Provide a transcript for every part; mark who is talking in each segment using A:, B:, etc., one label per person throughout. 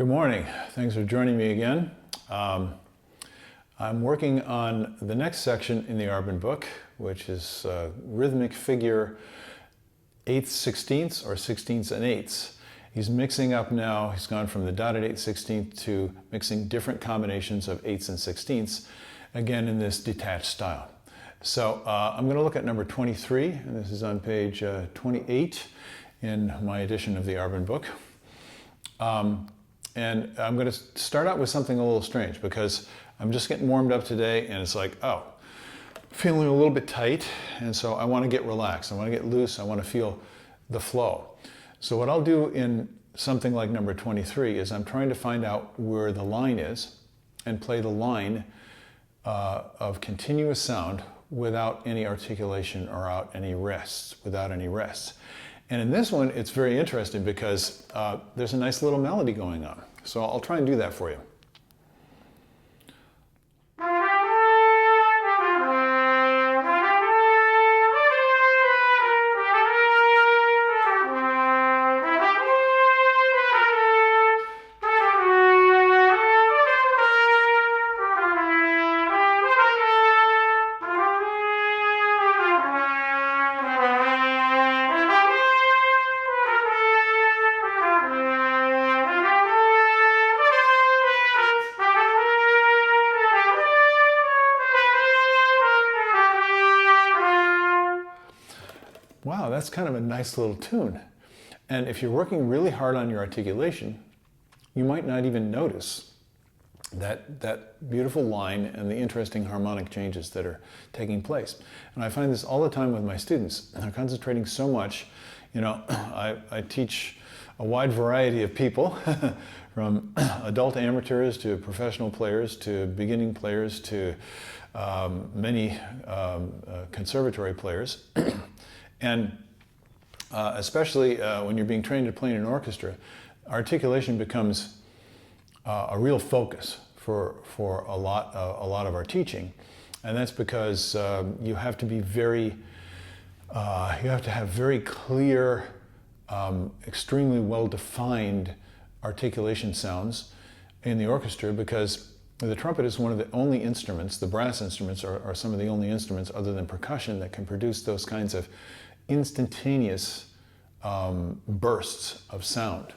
A: Good morning. Thanks for joining me again. I'm working on the next section in the Arban book, which is rhythmic figure eighths, sixteenths, or sixteenths and eighths. He's mixing up now. He's gone from the dotted 8/16 to mixing different combinations of eighths and sixteenths, again in this detached style. So I'm going to look at number 23, and this is on page 28 in my edition of the Arban book. And I'm going to start out with something a little strange because I'm just getting warmed up today and it's like, oh, feeling a little bit tight, and so I want to get relaxed. I want to get loose. I want to feel the flow. So what I'll do in something like number 23 is I'm trying to find out where the line is and play the line of continuous sound without any articulation or without any rests. And in this one, it's very interesting because there's a nice little melody going on. So I'll try and do that for you. Wow, that's kind of a nice little tune. And if you're working really hard on your articulation, you might not even notice that beautiful line and the interesting harmonic changes that are taking place. And I find this all the time with my students. They're concentrating so much. You know, I teach a wide variety of people, from adult amateurs to professional players to beginning players to many conservatory players. And especially when you're being trained to play in an orchestra, articulation becomes a real focus for a lot of our teaching, and that's because you have to be you have to have very clear, extremely well-defined articulation sounds in the orchestra, because the trumpet is one of the only instruments, the brass instruments are some of the only instruments other than percussion that can produce those kinds of instantaneous bursts of sound.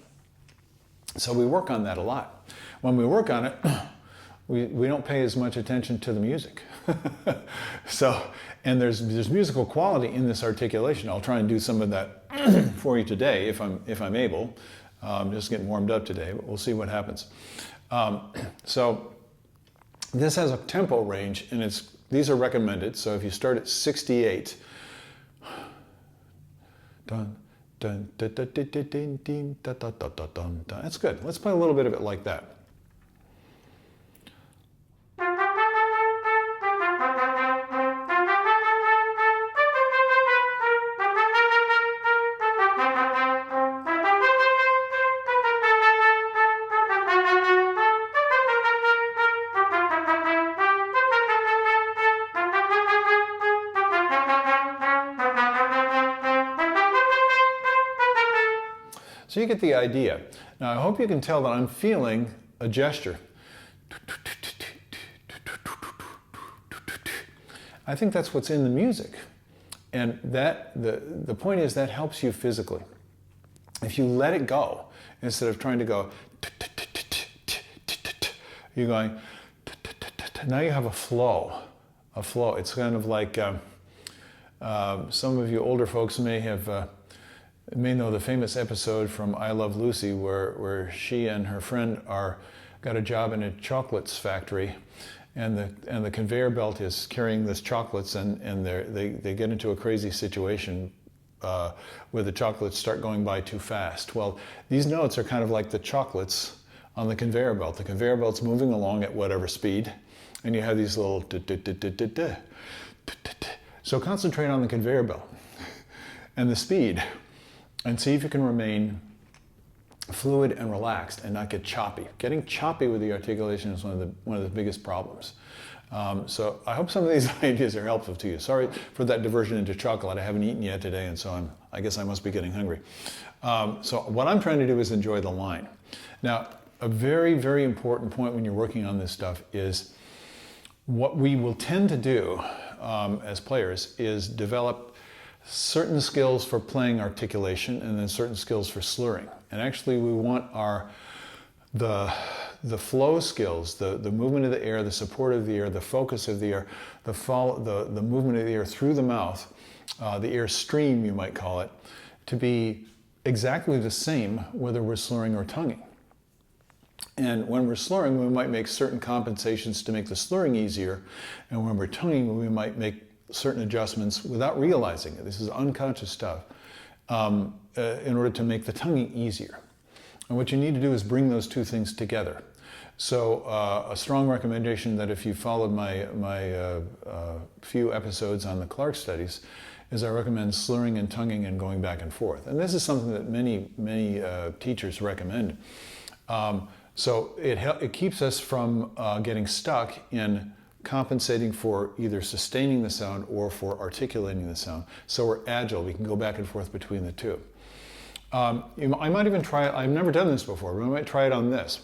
A: So we work on that a lot. When we work on it, we don't pay as much attention to the music. And there's musical quality in this articulation. I'll try and do some of that for you today if I'm able. I'm just getting warmed up today, but we'll see what happens. So this has a tempo range, and these are recommended. So if you start at 68, dun, dun, dun, dun, dun, dun, dun, dun, dun, dun, dun, dun, dun. That's good. Let's play a little bit of it like that. So you get the idea. Now I hope you can tell that I'm feeling a gesture. I think that's what's in the music. And the point is that helps you physically. If you let it go, instead of trying to go, you're going, now you have a flow. It's kind of like, some of you older folks may know the famous episode from I Love Lucy where she and her friend got a job in a chocolates factory, and the conveyor belt is carrying this chocolates, and they get into a crazy situation where the chocolates start going by too fast. Well, these notes are kind of like the chocolates on the conveyor belt. The conveyor belt's moving along at whatever speed, and you have these little so concentrate on the conveyor belt and the speed, and see if you can remain fluid and relaxed and not get choppy. Getting choppy with the articulation is one of the biggest problems. So I hope some of these ideas are helpful to you. Sorry for that diversion into chocolate. I haven't eaten yet today, and so I guess I must be getting hungry. So what I'm trying to do is enjoy the line. Now, a very, very important point when you're working on this stuff is what we will tend to do as players is develop certain skills for playing articulation and then certain skills for slurring. And actually we want the flow skills, the movement of the air, the support of the air, the focus of the air, the movement of the air through the mouth, the air stream you might call it, to be exactly the same whether we're slurring or tonguing. And when we're slurring, we might make certain compensations to make the slurring easier, and when we're tonguing, we might make certain adjustments without realizing it. This is unconscious stuff in order to make the tonguing easier. And what you need to do is bring those two things together. So a strong recommendation that if you followed my few episodes on the Clark studies is I recommend slurring and tonguing and going back and forth. And this is something that many teachers recommend. So it keeps us from getting stuck in compensating for either sustaining the sound or for articulating the sound. So we're agile, we can go back and forth between the two. I might even try it, I've never done this before, but I might try it on this.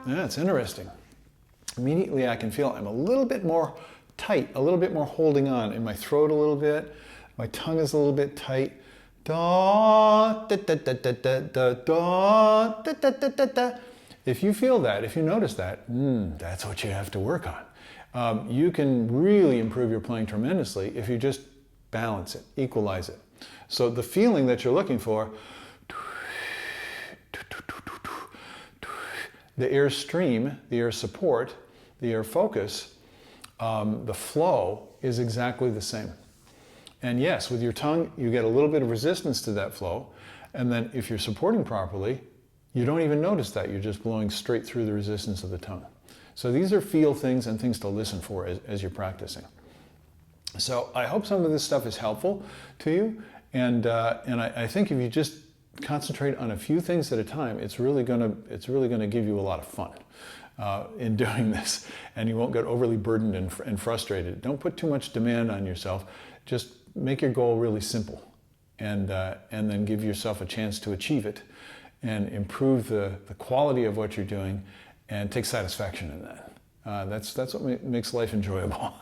A: Yeah, it's interesting. Immediately I can feel I'm a little bit more tight, a little bit more holding on in my throat a little bit. My tongue is a little bit tight. Da, da, da, da, da, da, da, da, da, da, da, da. If you feel that, if you notice that, that's what you have to work on. You can really improve your playing tremendously if you just balance it, equalize it. So the feeling that you're looking for, the air stream, the air support, the air focus, the flow is exactly the same. And yes, with your tongue, you get a little bit of resistance to that flow. And then if you're supporting properly, you don't even notice that. You're just blowing straight through the resistance of the tongue. So these are feel things and things to listen for as you're practicing. So I hope some of this stuff is helpful to you. And I think if you just concentrate on a few things at a time, it's really gonna give you a lot of fun in doing this, and you won't get overly burdened and frustrated. Don't put too much demand on yourself. Just make your goal really simple, and then give yourself a chance to achieve it, and improve the quality of what you're doing, and take satisfaction in that. That's what makes life enjoyable.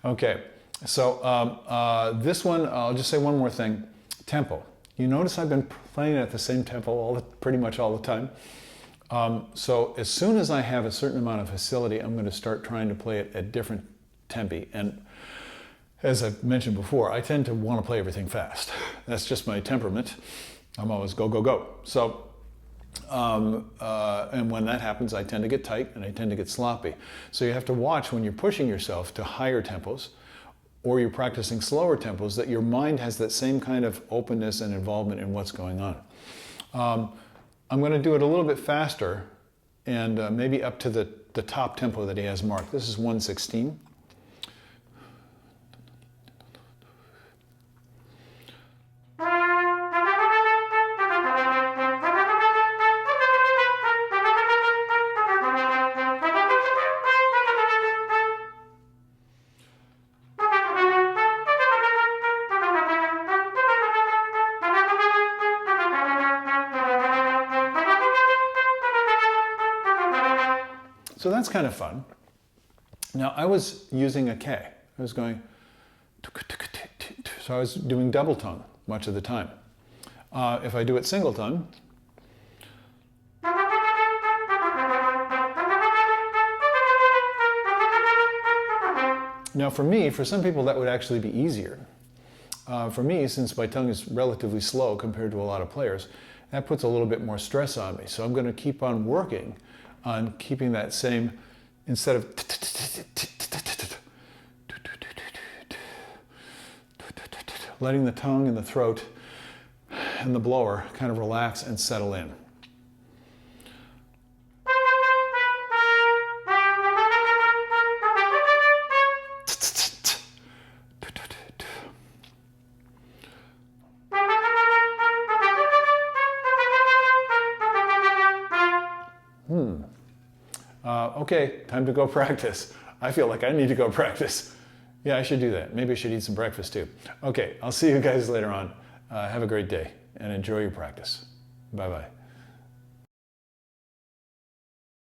A: Okay, so this one, I'll just say one more thing. Tempo. You notice I've been playing at the same tempo pretty much all the time. So as soon as I have a certain amount of facility, I'm going to start trying to play it at different tempi. And as I've mentioned before, I tend to want to play everything fast. That's just my temperament. I'm always go, go, go. So, and when that happens, I tend to get tight and I tend to get sloppy. So you have to watch when you're pushing yourself to higher tempos, or you're practicing slower tempos, that your mind has that same kind of openness and involvement in what's going on. I'm going to do it a little bit faster, and maybe up to the top tempo that he has marked. This is 1/16. So that's kind of fun. Now I was using a K. I was going, so I was doing double tongue much of the time. If I do it single tongue, now for some people that would actually be easier. For me, since my tongue is relatively slow compared to a lot of players, that puts a little bit more stress on me. So I'm going to keep on working on keeping that same, instead of letting the tongue and the throat and the blower kind of relax and settle in. Okay, time to go practice. I feel like I need to go practice. Yeah, I should do that. Maybe I should eat some breakfast too. Okay, I'll see you guys later on. Have a great day and enjoy your practice. Bye-bye.